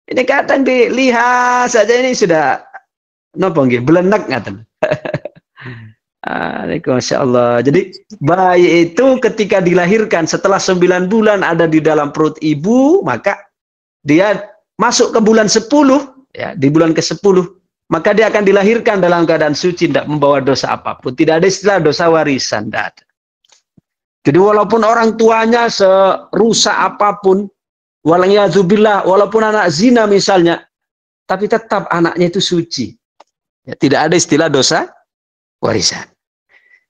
ini kadang dilihat saja ini sudah belenek ngaten. Masya Allah. Jadi bayi itu ketika dilahirkan setelah 9 bulan ada di dalam perut ibu, maka dia masuk ke bulan 10, ya, di bulan ke-10, maka dia akan dilahirkan dalam keadaan suci, tidak membawa dosa apapun. Tidak ada istilah dosa warisan, tidak ada. Jadi walaupun orang tuanya serusak apapun, walaupun anak zina misalnya, tapi tetap anaknya itu suci. Ya, tidak ada istilah dosa warisan.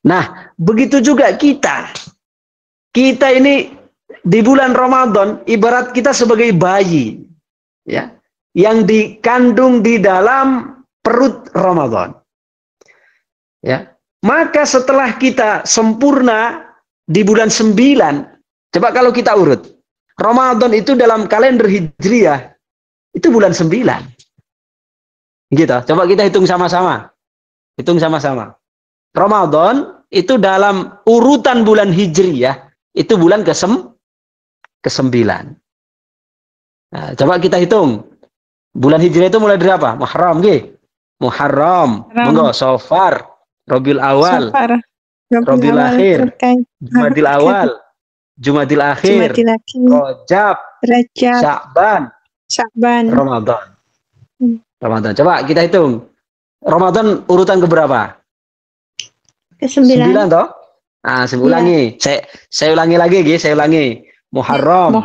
Nah, begitu juga kita. Kita ini di bulan Ramadan ibarat kita sebagai bayi, ya, yang dikandung di dalam perut Ramadan. Ya. Maka setelah kita sempurna di bulan 9, coba kalau kita urut. Ramadan itu dalam kalender Hijriah itu bulan 9. Gitu. Coba kita hitung sama-sama. Hitung sama-sama. Ramadan itu dalam urutan bulan Hijriah itu bulan ke-9. Nah, coba kita hitung. Bulan Hijriah itu mulai dari apa? Muharram, Muharram, monggo, Safar, Rabiul Awal, Rabiul Akhir, Jumadil Awal, Jumadil Akhir, Rajab, Sya'ban, Ramadan. Ramadan. Coba kita hitung. Ramadan urutan keberapa? Ke-9. 9 toh? Nah, saya ulangi. Saya ulangi lagi, saya ulangi. Muharram,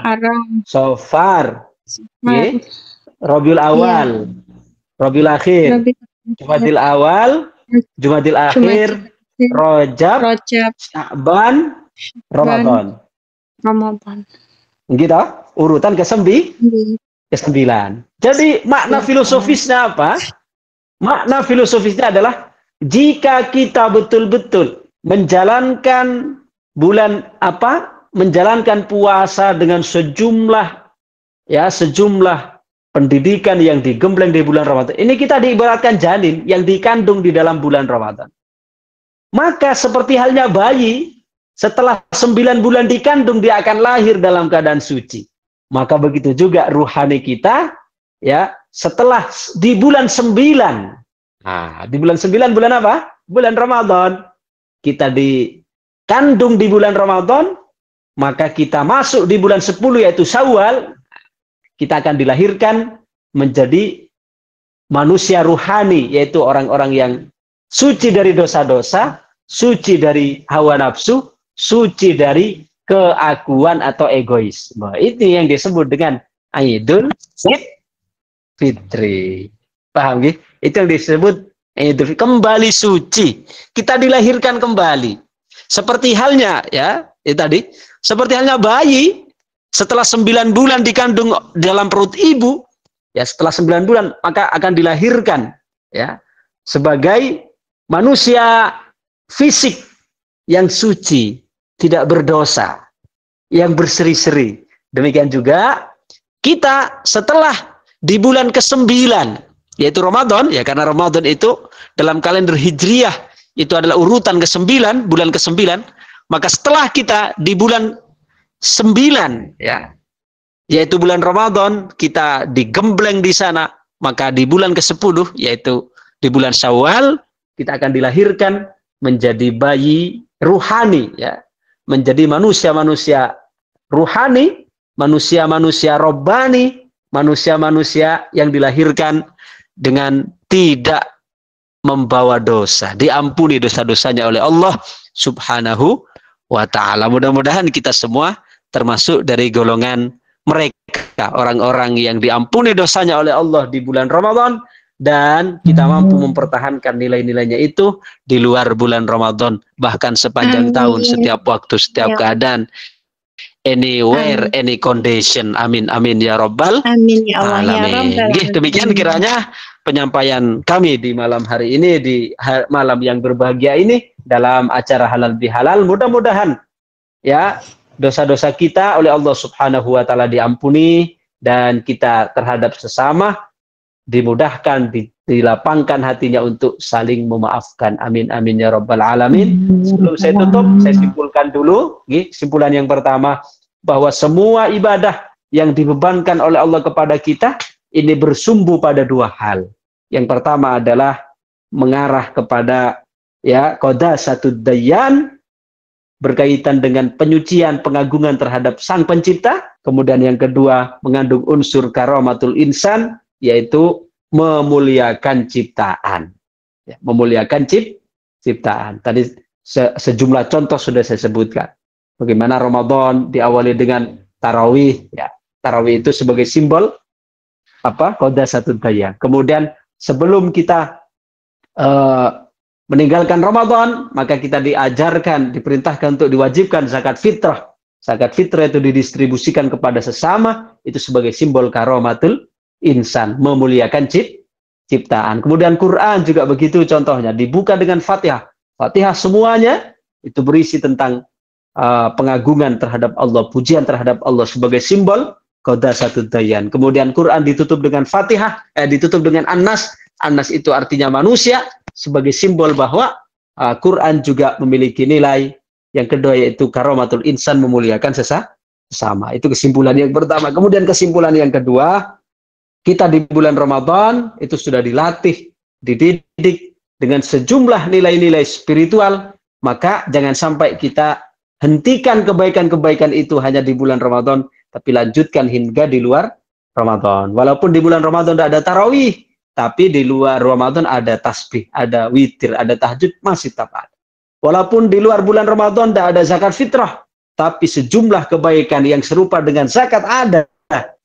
Safar, Rabiul Awal, Rabiul Akhir, Jumadil Awal, Jumadil Akhir, Rajab, Sya'ban, Ramadan. Gitu, urutan ke-9. Jadi makna filosofisnya apa? Makna filosofisnya adalah jika kita betul-betul menjalankan menjalankan puasa dengan sejumlah pendidikan yang digembleng di bulan Ramadan. Ini kita diibaratkan janin yang dikandung di dalam bulan Ramadan. Maka seperti halnya bayi, setelah 9 bulan dikandung, dia akan lahir dalam keadaan suci. Maka begitu juga ruhani kita, ya, setelah di bulan 9. Nah, di bulan 9 bulan apa? Bulan Ramadan. Kita dikandung di bulan Ramadan, maka kita masuk di bulan 10 yaitu Syawal. Kita akan dilahirkan menjadi manusia ruhani, yaitu orang-orang yang suci dari dosa-dosa, suci dari hawa nafsu, suci dari keakuan atau egoisme. Itu yang disebut dengan Idul Fitri. Paham gak? Itu yang disebut Idul Fitri. Kembali suci. Kita dilahirkan kembali. Seperti halnya, ya, itu tadi. Seperti halnya bayi, setelah 9 bulan dikandung dalam perut ibu, ya, setelah 9 bulan maka akan dilahirkan, ya, sebagai manusia fisik yang suci, tidak berdosa, yang berseri-seri. Demikian juga kita setelah di bulan ke-9, yaitu Ramadan, ya, karena Ramadan itu dalam kalender Hijriah itu adalah urutan ke-9, bulan ke-9, maka setelah kita di bulan 9, ya, yaitu bulan Ramadan, kita digembleng di sana, maka di bulan ke-10, yaitu di bulan Syawal, kita akan dilahirkan menjadi bayi ruhani, ya, menjadi manusia-manusia ruhani, manusia-manusia robbani, manusia-manusia yang dilahirkan dengan tidak membawa dosa, diampuni dosa-dosanya oleh Allah Subhanahu wa ta'ala. Mudah-mudahan kita semua termasuk dari golongan mereka, orang-orang yang diampuni dosanya oleh Allah di bulan Ramadan, dan kita mampu mempertahankan nilai-nilainya itu di luar bulan Ramadan, bahkan sepanjang tahun, setiap waktu, setiap keadaan, anywhere, any condition. Amin, amin ya Rabbal alamin. Demikian kiranya penyampaian kami di malam hari ini, di malam yang berbahagia ini, dalam acara Halal Bihalal. Mudah-mudahan, ya, dosa-dosa kita oleh Allah Subhanahu wa ta'ala diampuni, dan kita terhadap sesama dimudahkan, dilapangkan hatinya untuk saling memaafkan. Amin, amin ya Rabbal alamin. Sebelum saya tutup, saya simpulkan dulu, simpulan yang pertama, bahwa semua ibadah yang dibebankan oleh Allah kepada kita ini bersumbu pada 2 hal. Yang pertama adalah mengarah kepada, ya, qadasatud dayyan, berkaitan dengan penyucian, pengagungan terhadap Sang Pencipta. Kemudian yang kedua mengandung unsur karamatul insan, yaitu memuliakan ciptaan, ya, memuliakan ciptaan. Tadi sejumlah contoh sudah saya sebutkan. Bagaimana Ramadan diawali dengan tarawih, ya, tarawih itu sebagai simbol apa? Qadasatud dayyan. Kemudian sebelum kita meninggalkan Ramadan, maka kita diajarkan, diperintahkan untuk diwajibkan zakat fitrah. Zakat fitrah itu didistribusikan kepada sesama, itu sebagai simbol karomatul insan, memuliakan ciptaan. Kemudian Quran juga begitu contohnya, dibuka dengan Fatihah. Fatihah semuanya itu berisi tentang pengagungan terhadap Allah, pujian terhadap Allah sebagai simbol qadasatud dayan. Kemudian Quran ditutup dengan Fatihah, ditutup dengan An-Nas. An-Nas itu artinya manusia, sebagai simbol bahwa Quran juga memiliki nilai. Yang kedua yaitu karomatul insan, memuliakan sesama. Itu kesimpulan yang pertama. Kemudian kesimpulan yang kedua, kita di bulan Ramadan itu sudah dilatih, dididik dengan sejumlah nilai-nilai spiritual, maka jangan sampai kita hentikan kebaikan-kebaikan itu hanya di bulan Ramadan, tapi lanjutkan hingga di luar Ramadan. Walaupun di bulan Ramadan tidak ada tarawih, tapi di luar Ramadan ada tasbih, ada witir, ada tahajud, masih tetap ada. Walaupun di luar bulan Ramadan tidak ada zakat fitrah, tapi sejumlah kebaikan yang serupa dengan zakat ada.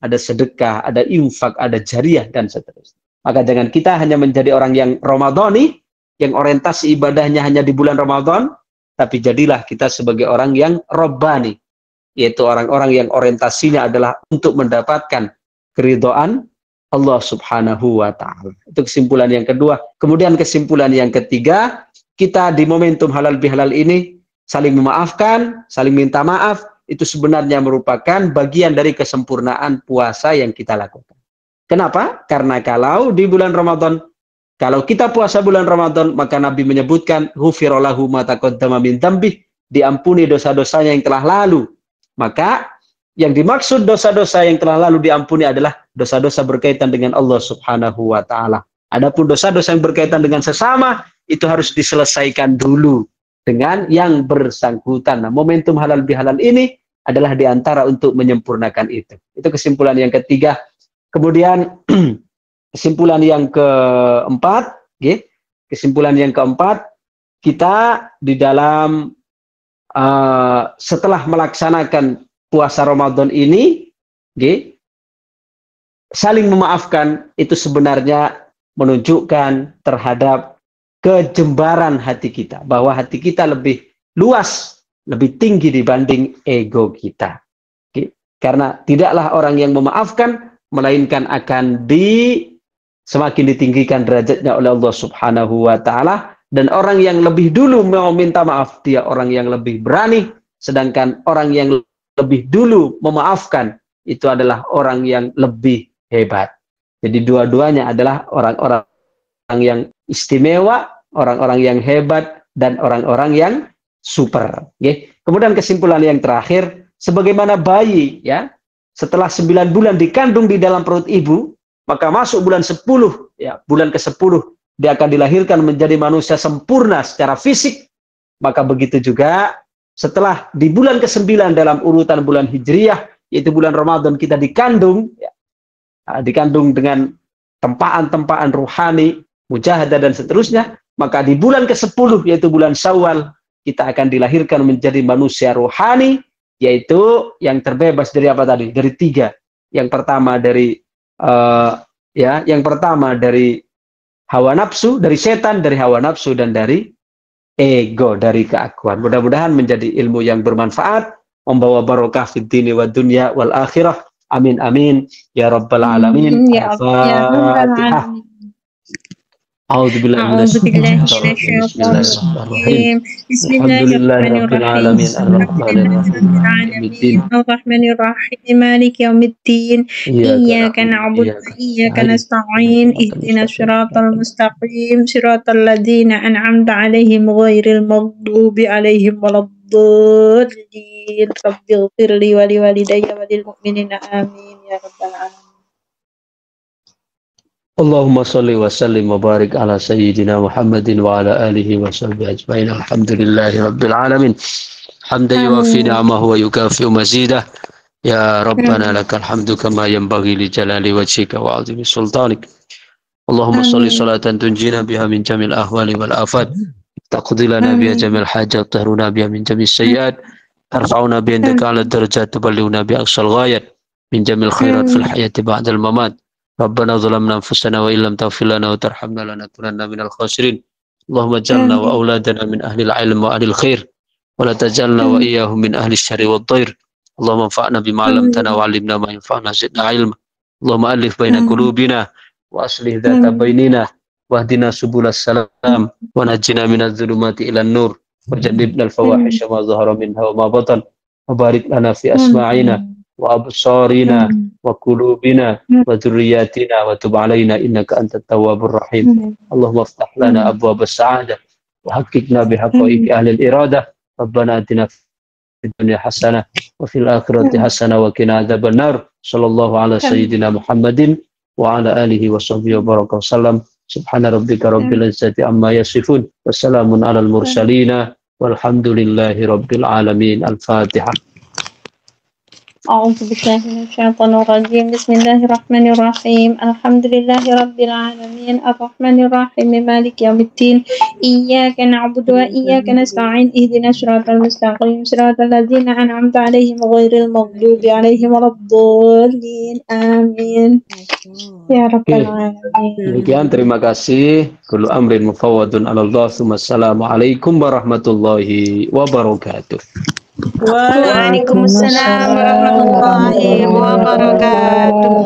Ada sedekah, ada infak, ada jariah, dan seterusnya. Maka jangan kita hanya menjadi orang yang Ramadhani, yang orientasi ibadahnya hanya di bulan Ramadan, tapi jadilah kita sebagai orang yang Rabbani, yaitu orang-orang yang orientasinya adalah untuk mendapatkan keridhaan Allah Subhanahu wa Ta'ala. Itu kesimpulan yang kedua. Kemudian kesimpulan yang ketiga, kita di momentum halal bihalal ini saling memaafkan, saling minta maaf, itu sebenarnya merupakan bagian dari kesempurnaan puasa yang kita lakukan. Kenapa? Karena kalau di bulan Ramadan, kalau kita puasa bulan Ramadan, maka Nabi menyebutkan ghufira lahu ma taqaddama min dzambih, diampuni dosa-dosanya yang telah lalu. Maka yang dimaksud dosa-dosa yang telah lalu diampuni adalah dosa-dosa berkaitan dengan Allah Subhanahu wa Ta'ala. Adapun dosa-dosa yang berkaitan dengan sesama, itu harus diselesaikan dulu dengan yang bersangkutan. Nah, momentum halal bihalal ini adalah diantara untuk menyempurnakan itu. Itu kesimpulan yang ketiga. Kemudian kesimpulan yang keempat, kesimpulan yang keempat, kita di dalam setelah melaksanakan puasa Ramadan ini, saling memaafkan itu sebenarnya menunjukkan terhadap kejembaran hati kita, bahwa hati kita lebih luas, lebih tinggi dibanding ego kita. Karena tidaklah orang yang memaafkan, melainkan akan semakin ditinggikan derajatnya oleh Allah Subhanahu wa Ta'ala. Dan orang yang lebih dulu mau minta maaf, dia orang yang lebih berani. Sedangkan orang yang lebih dulu memaafkan, itu adalah orang yang lebih hebat. Jadi dua-duanya adalah orang-orang yang istimewa, orang-orang yang hebat, dan orang-orang yang super. Kemudian kesimpulan yang terakhir, sebagaimana bayi, ya, setelah 9 bulan dikandung di dalam perut ibu, maka masuk bulan 10, ya, bulan ke-10, dia akan dilahirkan menjadi manusia sempurna secara fisik. Maka begitu juga setelah di bulan ke-9 dalam urutan bulan Hijriyah, yaitu bulan Ramadan, kita dikandung, ya, dikandung dengan tempaan-tempaan ruhani, mujahadah, dan seterusnya. Maka di bulan ke-10, yaitu bulan Syawal, kita akan dilahirkan menjadi manusia rohani, yaitu yang terbebas dari apa tadi? Dari 3. Yang pertama dari yang pertama dari hawa nafsu, dari setan, dari hawa nafsu, dan dari ego, dari keakuan. Mudah-mudahan menjadi ilmu yang bermanfaat, membawa barokah fid dini wa dunya wal akhirah. Amin amin ya rabbal alamin. Ya rabbal alamin. أعوذ بالله من الشيطان الرجيم. بسم الله الرحمن الرحيم. الرحمن الرحيم مالك يوم الدين إياك نعبد وإياك نستعين اهدنا الصراط المستقيم صراط الذين أنعمت عليهم غير المغضوب عليهم ولا الضالين رب اغفر لي ولوالدي وللمؤمنين آمين يا رب العالمين. Allahumma salli wa sallim wa barik ala sayyidina Muhammadin wa ala alihi wa sahbihi ajma'in. Alhamdulillahi rabbil alamin. Hamdan yuwafi ni'amahu wa yukafi'u mazidah. Ya Rabbana lakal hamdu kama yanbaghi li jalali wajhika wa 'azimi sultanik. Allahumma salli salatan tunjina biha min jamil ahwali wal afat. Taqdi lana biha jamil hajat, tahruna biha min jamil sayyiat. Tarfa'una bi indaka ala darajat, tuballighuna bi aqsal ghayat min jamil khairat fil hayati ba'dal mamat. Rabbana zalamna anfusana wa illam taghfir lana wa tarhamna lanakunanna minal khasirin. Allahumma ij'alna wa auladana min ahlil ilm wa ahlil khair wa la taj'alna wa iyyahum min ahli syarri wad dhair. Allahumma anfa'na bima 'allamtana wa 'allimna ma yanfa'una zidna ilma. Allahumma alif baina qulubina wa aslih dhata bainina wahdina subulas salam wa najjina minadh dhulumati ilan nur wa jannibna al fawahisha ma zahara minha wa ma batan wa barik lana fi asma'ina wa absarina wa qulubina wa dhurriyyatina wa tub 'alaina innaka antat tawwabur rahim. Allahumma iftah lana abwaabas sa'adah wa haqqqiqna bihaqqaiqi ahli al-iradah. Rabbana atina fid dunya hasanah wa fil akhirati hasanah wa qina adzaban nar. Sallallahu ala sayyidina Muhammadin wa ala alihi wa sahbihi wa baraka wasallam. Subhana rabbika rabbil izzati amma yasifun wa salamun alal mursalina walhamdulillahi rabbil alamin. Al-Fatihah. أعوذ بالله من الشيطان الرجيم بسم الله الرحمن الرحيم الحمد لله رب العالمين الرحمن الرحيم مالك يوم الدين إياك نعبد وإياك نستعين اهدنا الصراط المستقيم صراط الذين أنعمت عليهم غير المغضوب عليهم ولا الضالين آمين يا رب العالمين. Demikian, terima kasih. Kullu amrin mufawwadun 'ala Allah. Wassalamualaikum warahmatullahi wabarakatuh. Waalaikumsalam warahmatullahi wabarakatuh.